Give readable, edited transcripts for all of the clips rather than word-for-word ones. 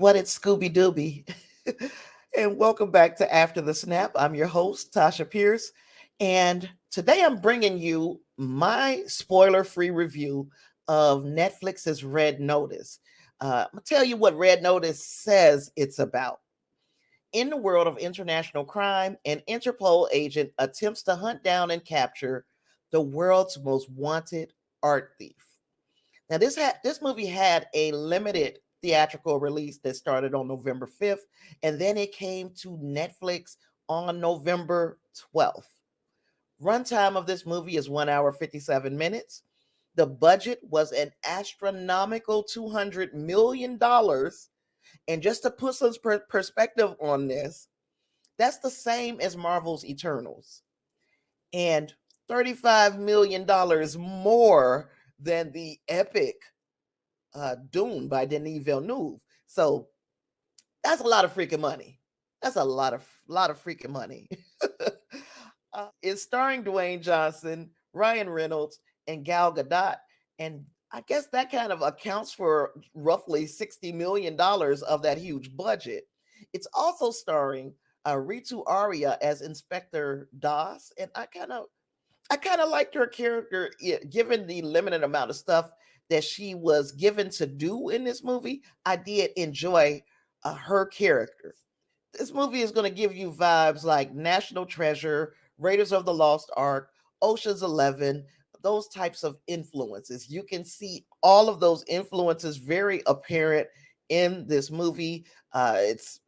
What it's Scooby Dooby. And welcome back to After the Snap. I'm your host, Tasha Pierce. And today I'm bringing you my spoiler free review of Netflix's Red Notice. I'm going to tell you what Red Notice says it's about. In the world of international crime, an Interpol agent attempts to hunt down and capture the world's most wanted art thief. Now, this movie had a limited theatrical release that started on November 5th, and then it came to Netflix on November 12th. Runtime of this movie is 1 hour 57 minutes. The budget was an astronomical $200 million. And just to put some perspective on this, that's the same as Marvel's Eternals and $35 million more than the epic Dune by Denis Villeneuve. So that's a lot of freaking money. That's a lot of freaking money. It's starring Dwayne Johnson, Ryan Reynolds, and Gal Gadot, and I guess that kind of accounts for roughly $60 million of that huge budget. It's also starring Ritu Arya as Inspector Das, and I kind of liked her character, given the limited amount of stuff that she was given to do in this movie. I did enjoy her character. This movie is going to give you vibes like National Treasure, Raiders of the Lost Ark, Ocean's 11, those types of influences. You can see all of those influences very apparent in this movie. It's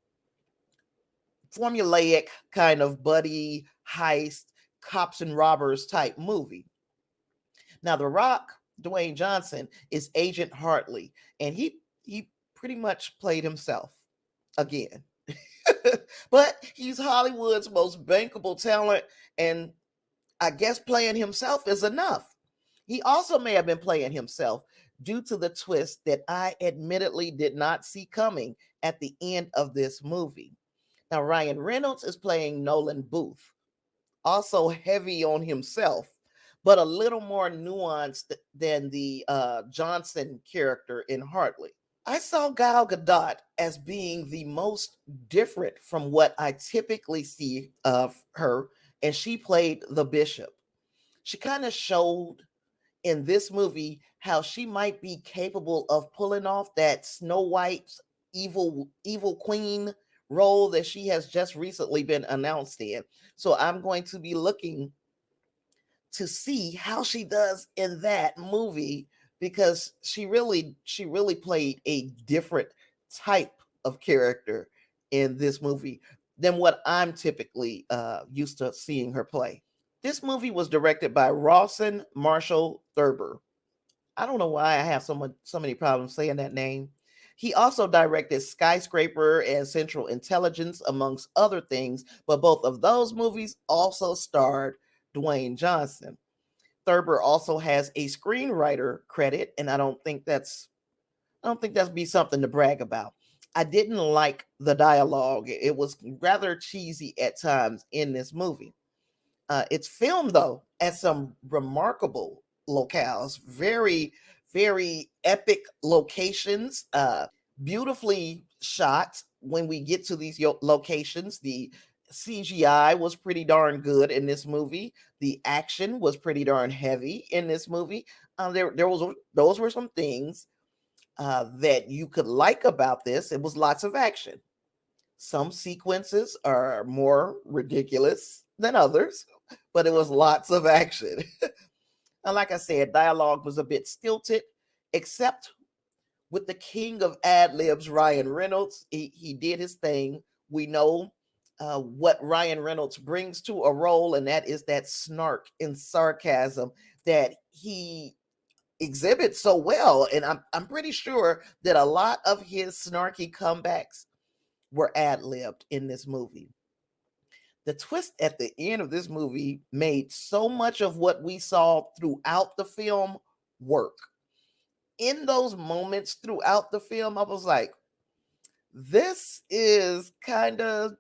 formulaic kind of buddy heist, cops and robbers type movie. Now, The Rock, Dwayne Johnson, is Agent Hartley, and he pretty much played himself again. But he's Hollywood's most bankable talent, and I guess playing himself is enough. He also may have been playing himself due to the twist that I admittedly did not see coming at the end of this movie. Now, Ryan Reynolds is playing Nolan Booth, also heavy on himself, but a little more nuanced than the Johnson character in Hartley. I saw Gal Gadot as being the most different from what I typically see of her, and she played the bishop. She kind of showed in this movie how she might be capable of pulling off that Snow White's evil queen role that she has just recently been announced in. So I'm going to be looking to see how she does in that movie, because she really played a different type of character in this movie than what I'm typically used to seeing her play. This movie was directed by Rawson Marshall Thurber. I don't know why I have so many problems saying that name. He also directed Skyscraper and Central Intelligence, amongst other things, but both of those movies also starred Dwayne Johnson. Thurber also has a screenwriter credit, and I don't think that's be something to brag about. I didn't like the dialogue. It was rather cheesy at times in this movie. It's filmed though at some remarkable locales, very, very epic locations, beautifully shot. When we get to these locations, the CGI was pretty darn good in this movie. The action was pretty darn heavy in this movie. There was those were some things that you could like about this. It was lots of action. Some sequences are more ridiculous than others, but it was lots of action. And like I said, dialogue was a bit stilted, except with the king of ad libs, Ryan Reynolds. He did his thing. We know what Ryan Reynolds brings to a role, and that is that snark and sarcasm that he exhibits so well. And I'm pretty sure that a lot of his snarky comebacks were ad libbed in this movie. The twist at the end of this movie made so much of what we saw throughout the film work. In those moments throughout the film, I was like, this is kind of,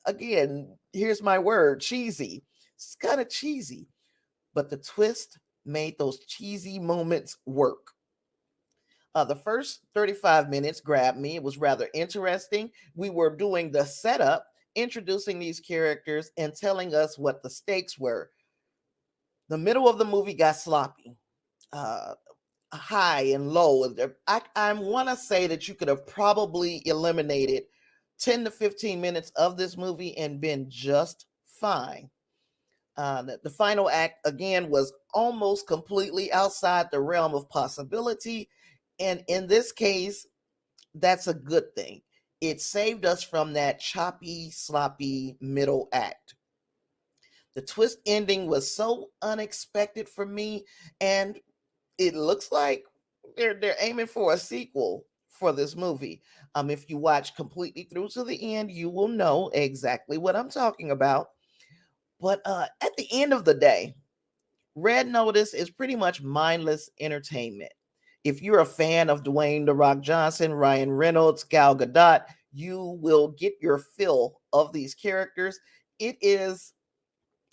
again, here's my word, cheesy. It's kind of cheesy, but the twist made those cheesy moments work. The first 35 minutes grabbed me. It was rather interesting. We were doing the setup, introducing these characters and telling us what the stakes were. The middle of the movie got sloppy. Uh, High and low. I want to say that you could have probably eliminated 10 to 15 minutes of this movie and been just fine. The final act, again, was almost completely outside the realm of possibility. And in this case, that's a good thing. It saved us from that choppy, sloppy middle act. The twist ending was so unexpected for me, and it looks like they're aiming for a sequel for this movie. If you watch completely through to the end, you will know exactly what I'm talking about. But at the end of the day, Red Notice is pretty much mindless entertainment. If you're a fan of Dwayne "The Rock" Johnson, Ryan Reynolds, Gal Gadot, you will get your fill of these characters. It is,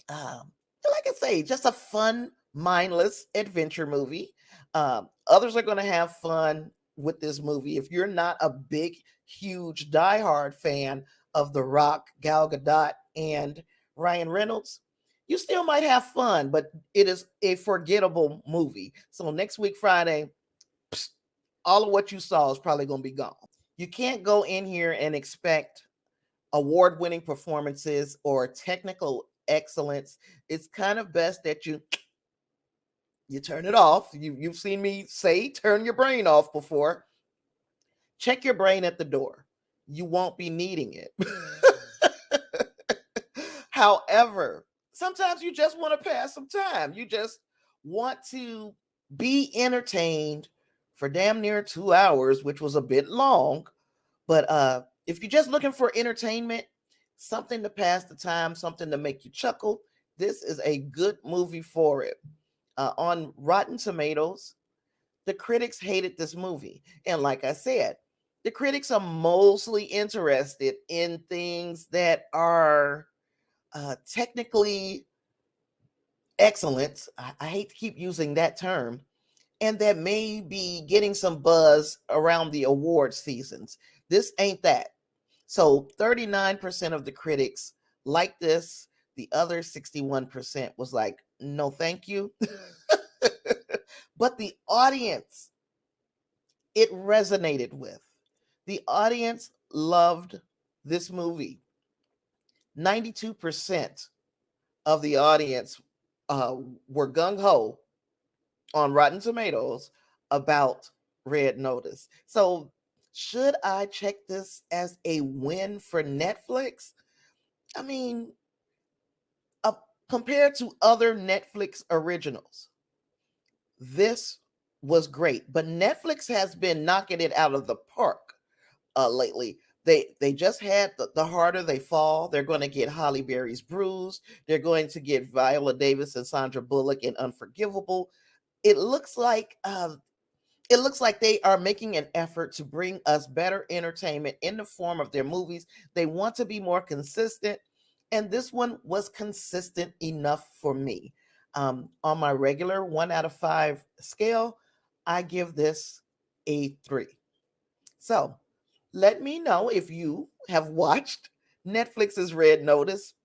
like I say, just a fun, mindless adventure movie. Others are going to have fun with this movie. If you're not a big, huge, diehard fan of The Rock, Gal Gadot, and Ryan Reynolds, you still might have fun, but it is a forgettable movie. So next week, Friday, all of what you saw is probably going to be gone. You can't go in here and expect award-winning performances or technical excellence. It's kind of best that you turn it off. You've seen me say turn your brain off before. Check your brain at the door. You won't be needing it. However, sometimes you just want to pass some time. You just want to be entertained for damn near 2 hours, which was a bit long. But if you're just looking for entertainment, something to pass the time, something to make you chuckle, this is a good movie for it. On Rotten Tomatoes, the critics hated this movie. And like I said, the critics are mostly interested in things that are technically excellent. I hate to keep using that term, and that may be getting some buzz around the award seasons. This ain't that. So 39% of the critics liked this. The other 61% was like, no, thank you. But the audience, it resonated with. The audience loved this movie. 92% of the audience were gung ho on Rotten Tomatoes about Red Notice. So, should I check this as a win for Netflix? I mean, uh, compared to other Netflix originals, this was great. But Netflix has been knocking it out of the park lately. They just had the Harder They Fall. They're going to get Holly Berry's Bruised. They're going to get Viola Davis and Sandra Bullock in Unforgivable. It looks like they are making an effort to bring us better entertainment in the form of their movies. They want to be more consistent, and this one was consistent enough for me. On my regular 1 out of 5 scale, I give this a 3. So let me know if you have watched Netflix's Red Notice.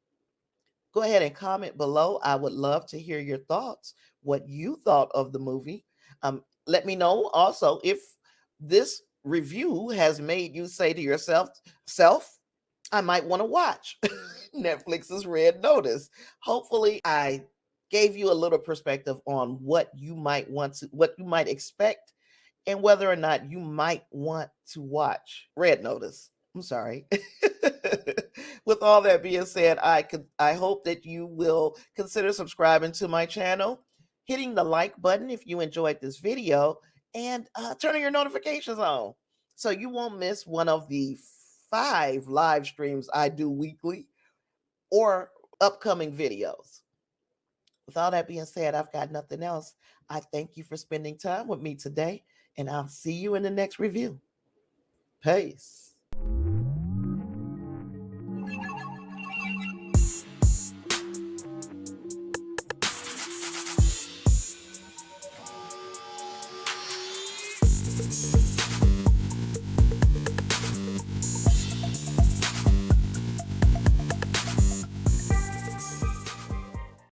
Go ahead and comment below. I would love to hear your thoughts, what you thought of the movie. Let me know also if this review has made you say to yourself, I might want to watch Netflix's Red Notice. Hopefully, I gave you a little perspective on what you might expect, and whether or not you might want to watch Red Notice. I'm sorry. With all that being said, I hope that you will consider subscribing to my channel, hitting the like button if you enjoyed this video, and turning your notifications on so you won't miss one of the 5 live streams I do weekly or upcoming videos. With all that being said, I've got nothing else. I thank you for spending time with me today, and I'll see you in the next review. Peace.